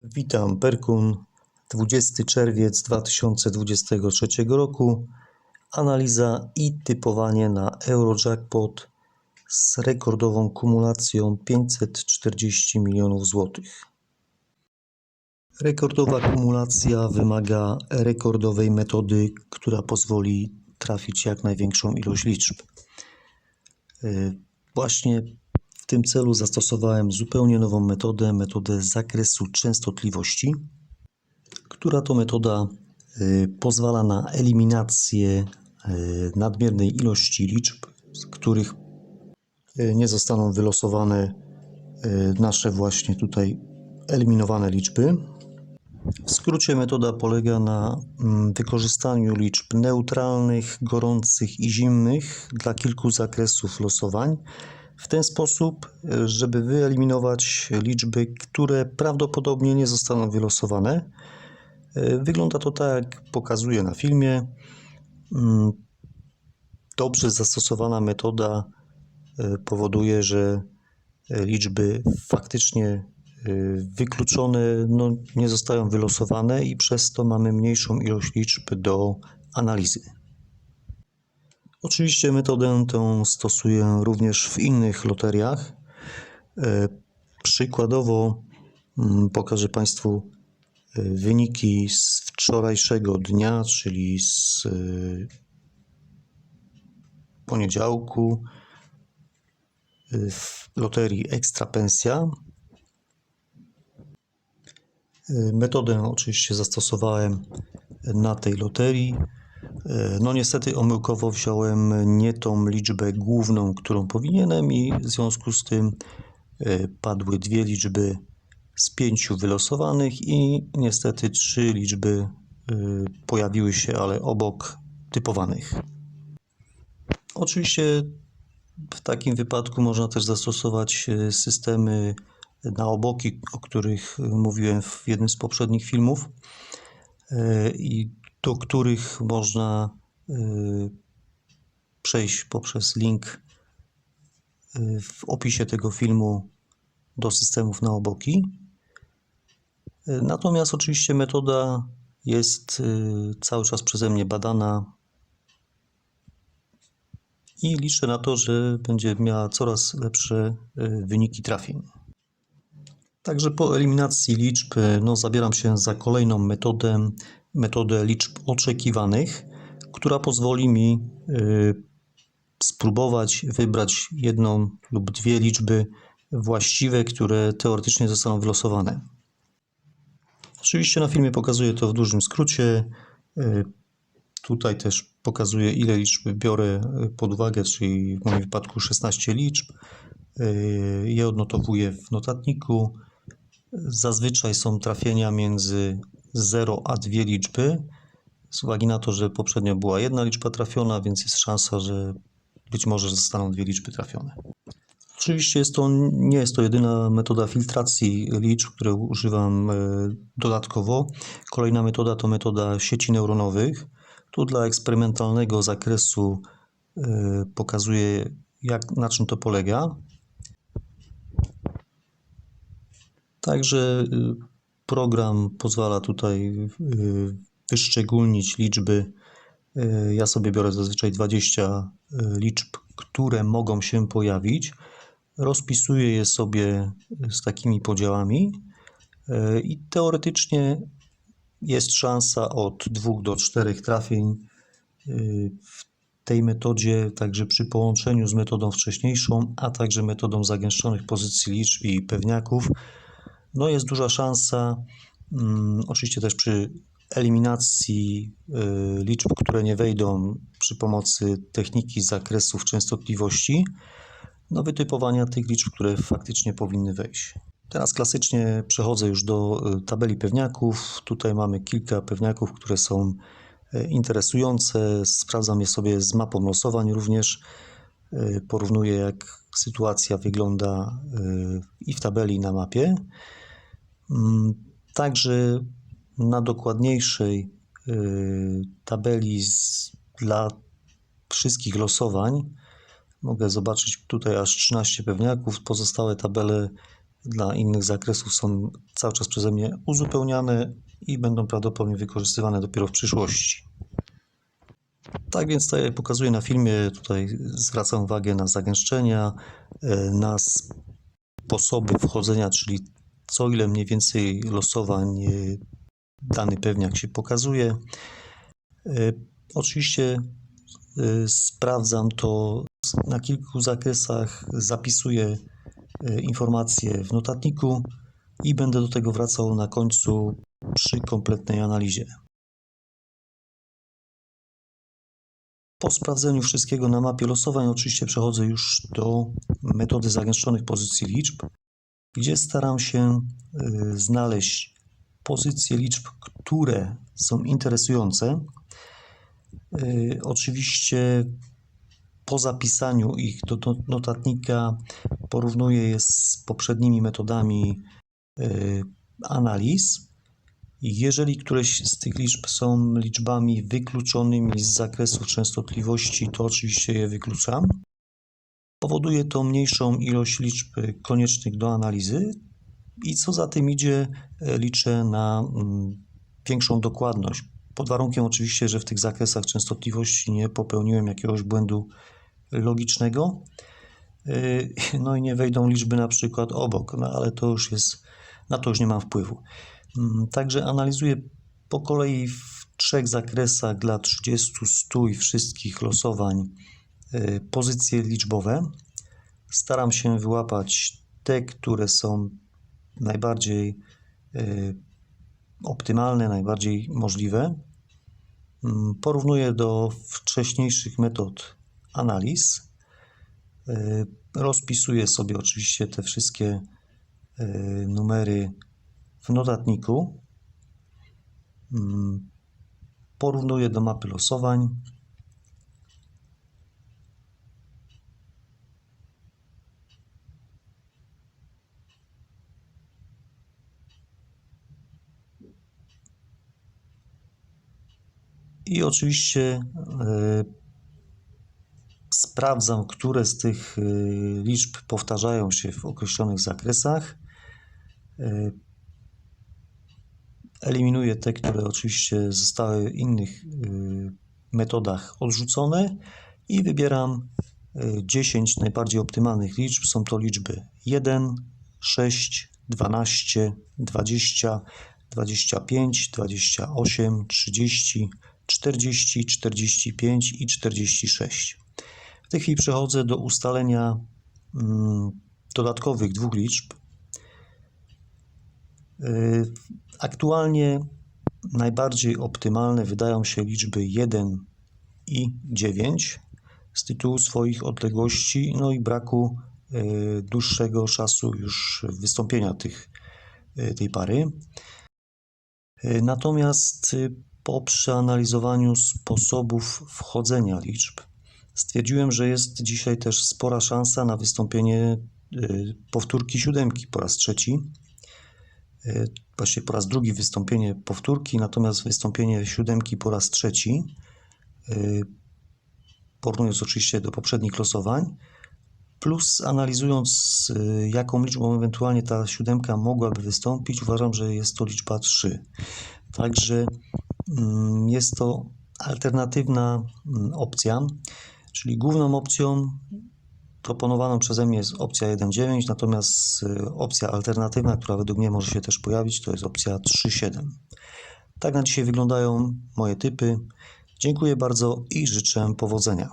Witam, Perkun, 20 czerwiec 2023 roku. Analiza i typowanie na Eurojackpot z rekordową kumulacją 540 milionów złotych. Rekordowa kumulacja wymaga rekordowej metody, która pozwoli trafić jak największą ilość liczb. Właśnie w tym celu zastosowałem zupełnie nową metodę zakresu częstotliwości, która to metoda pozwala na eliminację nadmiernej ilości liczb, z których nie zostaną wylosowane nasze właśnie tutaj eliminowane liczby. W skrócie metoda polega na wykorzystaniu liczb neutralnych, gorących i zimnych dla kilku zakresów losowań w ten sposób, żeby wyeliminować liczby, które prawdopodobnie nie zostaną wylosowane. Wygląda to tak, jak pokazuję na filmie. Dobrze zastosowana metoda powoduje, że liczby faktycznie wykluczone nie zostają wylosowane i przez to mamy mniejszą ilość liczb do analizy. Oczywiście metodę tę stosuję również w innych loteriach. Przykładowo pokażę Państwu wyniki z wczorajszego dnia, czyli z poniedziałku w loterii Ekstra Pensja. Metodę oczywiście zastosowałem na tej loterii. Niestety omyłkowo wziąłem nie tą liczbę główną, którą powinienem, i w związku z tym padły dwie liczby z 5 wylosowanych i niestety 3 liczby pojawiły się, ale obok typowanych. Oczywiście w takim wypadku można też zastosować systemy na oboki, o których mówiłem w jednym z poprzednich filmów i do których można przejść poprzez link w opisie tego filmu do systemów na oboki. Natomiast oczywiście metoda jest cały czas przeze mnie badana i liczę na to, że będzie miała coraz lepsze wyniki trafień. Także po eliminacji liczb zabieram się za kolejną metodę liczb oczekiwanych, która pozwoli mi spróbować wybrać jedną lub dwie liczby właściwe, które teoretycznie zostaną wylosowane. Oczywiście na filmie pokazuję to w dużym skrócie. Tutaj też pokazuję, ile liczb biorę pod uwagę, czyli w moim wypadku 16 liczb. Je odnotowuję w notatniku. Zazwyczaj są trafienia między 0 a 2 liczby. Z uwagi na to, że poprzednio była jedna liczba trafiona, więc jest szansa, że być może zostaną 2 liczby trafione. Oczywiście nie jest to jedyna metoda filtracji liczb, której używam dodatkowo. Kolejna metoda to metoda sieci neuronowych. Tu dla eksperymentalnego zakresu pokazuję, na czym to polega. Także program pozwala tutaj wyszczególnić liczby. Ja sobie biorę zazwyczaj 20 liczb, które mogą się pojawić. Rozpisuję je sobie z takimi podziałami i teoretycznie jest szansa od 2 do 4 trafień w tej metodzie, także przy połączeniu z metodą wcześniejszą, a także metodą zagęszczonych pozycji liczb i pewniaków. Jest duża szansa, oczywiście też przy eliminacji liczb, które nie wejdą przy pomocy techniki zakresów częstotliwości, wytypowania tych liczb, które faktycznie powinny wejść. Teraz klasycznie przechodzę już do tabeli pewniaków. Tutaj mamy kilka pewniaków, które są interesujące. Sprawdzam je sobie z mapą losowań również. Porównuję, jak sytuacja wygląda i w tabeli, i na mapie. Także na dokładniejszej tabeli dla wszystkich losowań mogę zobaczyć tutaj aż 13 pewniaków. Pozostałe tabele dla innych zakresów są cały czas przeze mnie uzupełniane i będą prawdopodobnie wykorzystywane dopiero w przyszłości. Tak więc, tak jak pokazuję na filmie, tutaj zwracam uwagę na zagęszczenia, na sposoby wchodzenia, czyli co ile mniej więcej losowań dany pewniak się pokazuje. Oczywiście sprawdzam to na kilku zakresach, zapisuję informacje w notatniku i będę do tego wracał na końcu przy kompletnej analizie. Po sprawdzeniu wszystkiego na mapie losowań oczywiście przechodzę już do metody zagęszczonych pozycji liczb, gdzie staram się znaleźć pozycje liczb, które są interesujące. Oczywiście po zapisaniu ich do notatnika porównuję je z poprzednimi metodami analiz. Jeżeli któreś z tych liczb są liczbami wykluczonymi z zakresu częstotliwości, to oczywiście je wykluczam. Powoduje to mniejszą ilość liczb koniecznych do analizy i co za tym idzie, liczę na większą dokładność. Pod warunkiem oczywiście, że w tych zakresach częstotliwości nie popełniłem jakiegoś błędu logicznego, no i nie wejdą liczby na przykład obok, no ale to już jest, na to już nie mam wpływu. Także analizuję po kolei w 3 zakresach dla 30, 100 i wszystkich losowań pozycje liczbowe. Staram się wyłapać te, które są najbardziej optymalne, najbardziej możliwe. Porównuję do wcześniejszych metod analiz. Rozpisuję sobie oczywiście te wszystkie numery w notatniku. Porównuję do mapy losowań. I oczywiście sprawdzam, które z tych liczb powtarzają się w określonych zakresach. Eliminuję te, które oczywiście zostały w innych metodach odrzucone i wybieram 10 najbardziej optymalnych liczb. Są to liczby 1, 6, 12, 20, 25, 28, 30, 40, 45 i 46. W tej chwili przechodzę do ustalenia dodatkowych 2 liczb. Aktualnie najbardziej optymalne wydają się liczby 1 i 9 z tytułu swoich odległości, no i braku dłuższego czasu już wystąpienia tej pary. Natomiast po przeanalizowaniu sposobów wchodzenia liczb stwierdziłem, że jest dzisiaj też spora szansa na wystąpienie powtórki 7 po raz trzeci. Właściwie po raz drugi wystąpienie powtórki, natomiast wystąpienie 7 po raz trzeci, porównując oczywiście do poprzednich losowań, plus analizując jaką liczbą ewentualnie ta 7 mogłaby wystąpić, uważam, że jest to liczba 3. Także jest to alternatywna opcja, czyli główną opcją proponowaną przeze mnie jest opcja 1.9, natomiast opcja alternatywna, która według mnie może się też pojawić, to jest opcja 3.7. Tak na dzisiaj wyglądają moje typy. Dziękuję bardzo i życzę powodzenia.